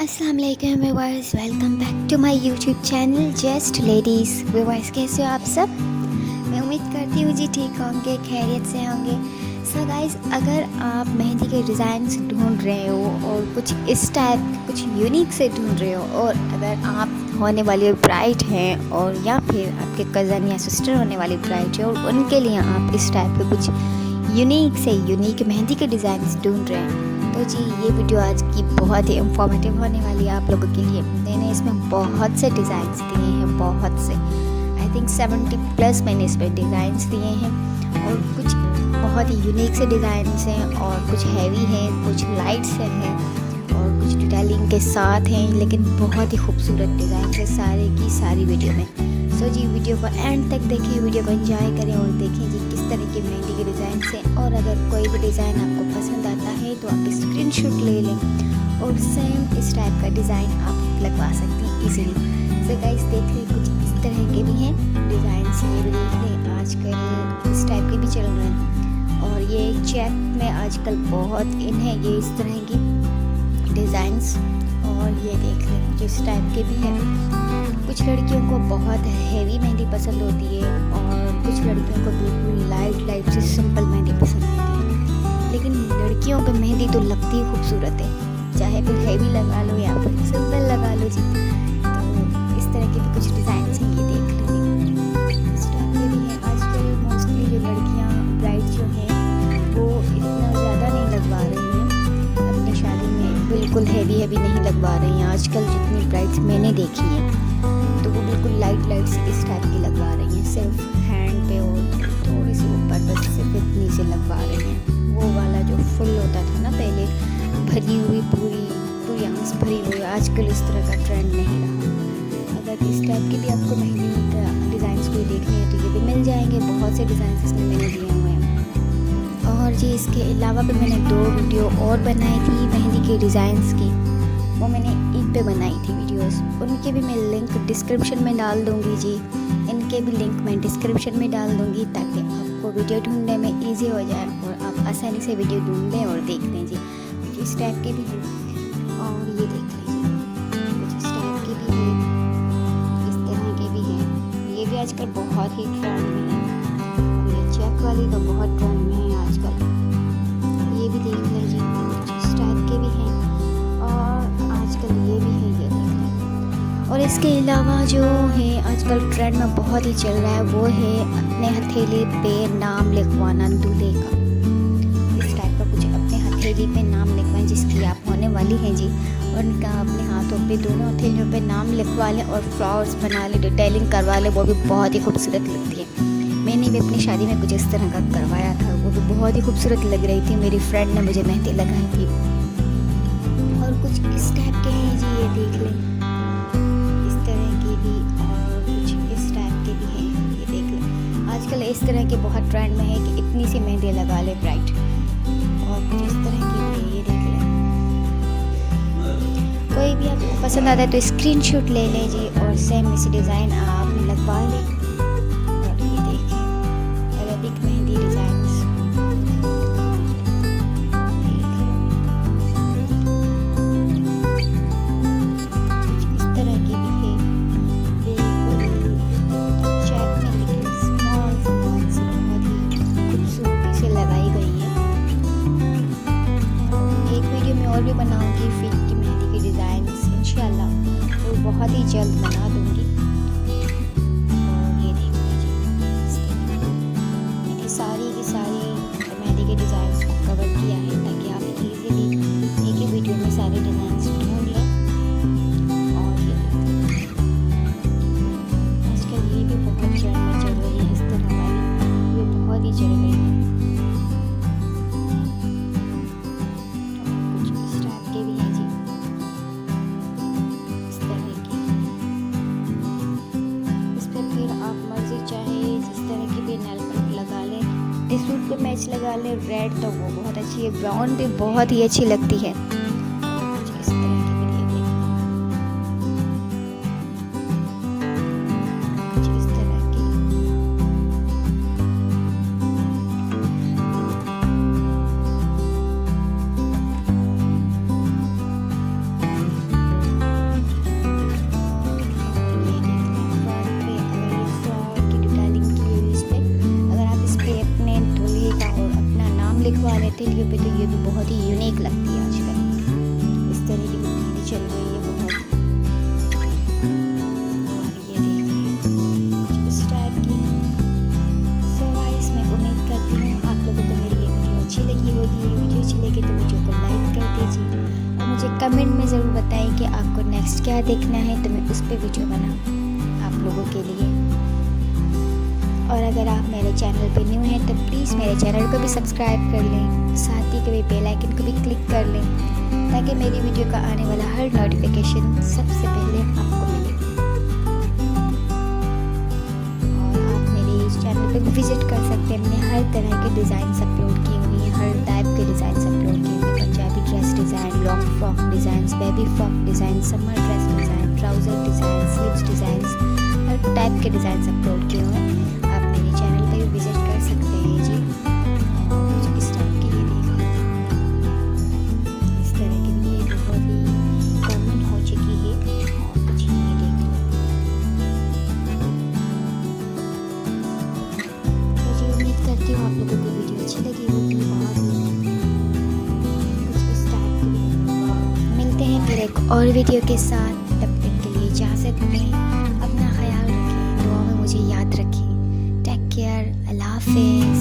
अस्सलाम वालेकुम viewers, welcome back to my YouTube channel just ladies. Viewers कैसे हो आप सब? मैं उम्मीद करती हूँ जी ठीक होंगे, खैरियत से होंगे। सो गाइस, अगर आप मेहंदी के डिज़ाइंस ढूंढ रहे हो और कुछ इस टाइप कुछ यूनिक से ढूंढ रहे हो, और अगर आप होने वाली ब्राइड हैं और या फिर आपके कज़न या सिस्टर होने वाली ब्राइड है और उनके लिए आप इस टाइप के कुछ यूनिक से यूनिक मेहंदी के डिज़ाइंस ढूंढ रहे हैं, तो जी ये वीडियो आज की बहुत ही इंफॉर्मेटिव होने वाली है आप लोगों के लिए। मैंने इसमें बहुत से डिज़ाइंस दिए हैं, बहुत से, आई थिंक 70+ मैंने इस पर डिज़ाइंस दिए हैं, और कुछ बहुत ही यूनिक से डिज़ाइंस हैं और कुछ हैवी हैं, कुछ लाइट से हैं और कुछ डिटेलिंग के साथ हैं, लेकिन बहुत ही खूबसूरत डिज़ाइन है सारे की सारी वीडियो में। सो जी वीडियो को एंड तक देखें, वीडियो को एंजॉय करें और देखें जी किस तरह की मेहंदी के डिज़ाइन से। और अगर कोई भी डिज़ाइन आपको पसंद आता है तो आप स्क्रीनशॉट ले लें और सेम इस टाइप का डिज़ाइन आप लगवा सकते हैं इजीली। सो गाइस देख लें, कुछ इस तरह के भी हैं डिज़ाइन, ये भी देख लें, आजकल इस टाइप के भी चल रहे हैं और ये चेक में आजकल बहुत इन है ये इस तरह की डिज़ाइंस। और ये देख लें, कुछ इस टाइप के भी हैं। कुछ लड़कियों को बहुत हैवी मेहंदी पसंद होती है और कुछ लड़कियों को बिल्कुल लाइट से सिंपल मेहंदी पसंद होती है, लेकिन लड़कियों पे मेहंदी तो लगती ही खूबसूरत है, चाहे फिर हैवी लगा लो या फिर सिंपल लगा लो जी। तो इस तरह के भी कुछ डिज़ाइन हैं, ये देख लीजिए, इस टाइप के भी हैं। आजकल मोस्टली जो लड़कियाँ ब्राइड जो हैं वो इतना ज़्यादा नहीं लगवा रही हैं अपनी शादी में, बिल्कुल हैवी नहीं लगवा रही हैं। आजकल जितनी ब्राइड्स मैंने देखी हैं तो वो बिल्कुल लाइट से इस टाइप की लगवा रही हैं, सिर्फ हैंड पे और थोड़ी सी ऊपर बस सिर्फ इतनी से लगवा रही हैं। वो वाला जो फुल होता था ना पहले, भरी हुई पूरी आंच भरी हुई, आजकल इस तरह का ट्रेंड नहीं रहा। अगर इस टाइप की भी आपको मेहंदी डिज़ाइंस कोई देखनी है तो ये भी मिल जाएंगे, बहुत से डिज़ाइन इसमें मैंने दिए हुए हैं। और जी इसके अलावा भी मैंने 2 वीडियो और बनाई थी मेहंदी के डिज़ाइंस की, वो मैंने ईद पे बनाई थी वीडियोस, उनके भी मैं लिंक डिस्क्रिप्शन में डाल दूँगी जी। इनके भी लिंक मैं डिस्क्रिप्शन में डाल दूँगी ताकि आपको वीडियो ढूंढने में इजी हो जाए और आप आसानी से वीडियो ढूंढ लें और देख लें जी। कुछ इस टाइप के भी हैं और ये देख लीजिए, कुछ इस टाइप के भी हैं, इस तरह के भी हैं। ये भी आजकल बहुत ही ट्रेंड में है, ये चेक वाली तो बहुत ट्रेंड में है आजकल। ये भी देख लीजिए, कुछ इस टाइप के भी हैं और आजकल ये भी है, ये देख लें। और इसके अलावा जो है आजकल ट्रेंड में बहुत ही चल रहा है वो है अपने हथेली पे नाम लिखवाना दूल्हे का। इस टाइप का कुछ अपने हथेली पे नाम लिखवाएं जिसकी आप होने वाली हैं जी, और उनका अपने हाथों पे दोनों हथेलियों पे नाम लिखवा लें और फ्लावर्स बना लें, डिटेलिंग करवा लें, वो भी बहुत ही खूबसूरत लगती है। मैंने भी अपनी शादी में कुछ इस तरह का करवाया था, वो भी बहुत ही खूबसूरत लग रही थी, मेरी फ्रेंड ने मुझे मेहंदी लगाई थी। और कुछ इस टाइप के हैं जी, ये देख लें, इस तरह के भी, और कुछ इस टाइप के भी हैं, ये देख लें। आजकल इस तरह के बहुत ट्रेंड में है कि इतनी सी मेहंदी लगा ले ब्राइड, और कुछ इस तरह की भी है, ये देख लें। कोई भी आपको पसंद आता है तो स्क्रीनशॉट ले लें जी और सेम इसी डिज़ाइन आप लगवा लें। और ये देखें अरेबिक मेहंदी डिज़ाइंस, और भी बनाऊंगी फिर की मेहंदी के डिज़ाइन इंशाल्लाह, तो बहुत ही जल्द बना दूंगी। और ये देख लीजिए, मैंने सारी की सारी मेहंदी के डिज़ाइन को कवर किया है ताकि आप इजीली एक ही वीडियो में सारे डिज़ाइन ढूंढ लें। और ये देखिए, आजकल ये भी बहुत ट्रेंड में चल रही है, इस तरह वाली ये बहुत ही चल रही है। सूट को मैच लगा ले, रेड तो वो बहुत अच्छी है, ब्राउन भी बहुत ही अच्छी लगती है। कुछ इस तरह की भी ये देखिए, कुछ इस तरह की। में ज़रूर बताएं कि आपको नेक्स्ट क्या देखना है, तो मैं उस पर वीडियो बनाऊँ आप लोगों के लिए। और अगर आप मेरे चैनल पे न्यू हैं तो प्लीज़ मेरे चैनल को भी सब्सक्राइब कर लें, साथ ही कभी बेल आइकन को भी क्लिक कर लें, ताकि मेरी वीडियो का आने वाला हर नोटिफिकेशन सबसे पहले आपको मिले। और आप मेरे इस चैनल पे विज़िट कर सकते हैं। मैंने हर तरह के डिज़ाइन अपलोड किए हुए हैं, हर टाइप के डिज़ाइन अपलोड किए हुए हैं। Punjabi dress design, long frock design, baby frock design, summer dress design, trouser design, sleeves design, हर टाइप के डिज़ाइन अपलोड किए हुए हैं। आप मेरे चैनल पे भी विज़िट कर सकते हैं जी। और कुछ इस टाइप के ये देखो, इस तरह के भी ये बहुत ही कॉमन हो चुकी है। और कुछ ये देखो, मुझे उम्मीद करती हूँ आप लोगों को वीडियो अच्छी लगी होगी। और कुछ इस टाइप की मिलते हैं फिर एक और वीडियो के साथ। तब तक के लिए इजाज़त दें, अपना ख्याल रखें, दुआ में मुझे याद रखें। टेक केयर, अल्लाह हाफ़िज़।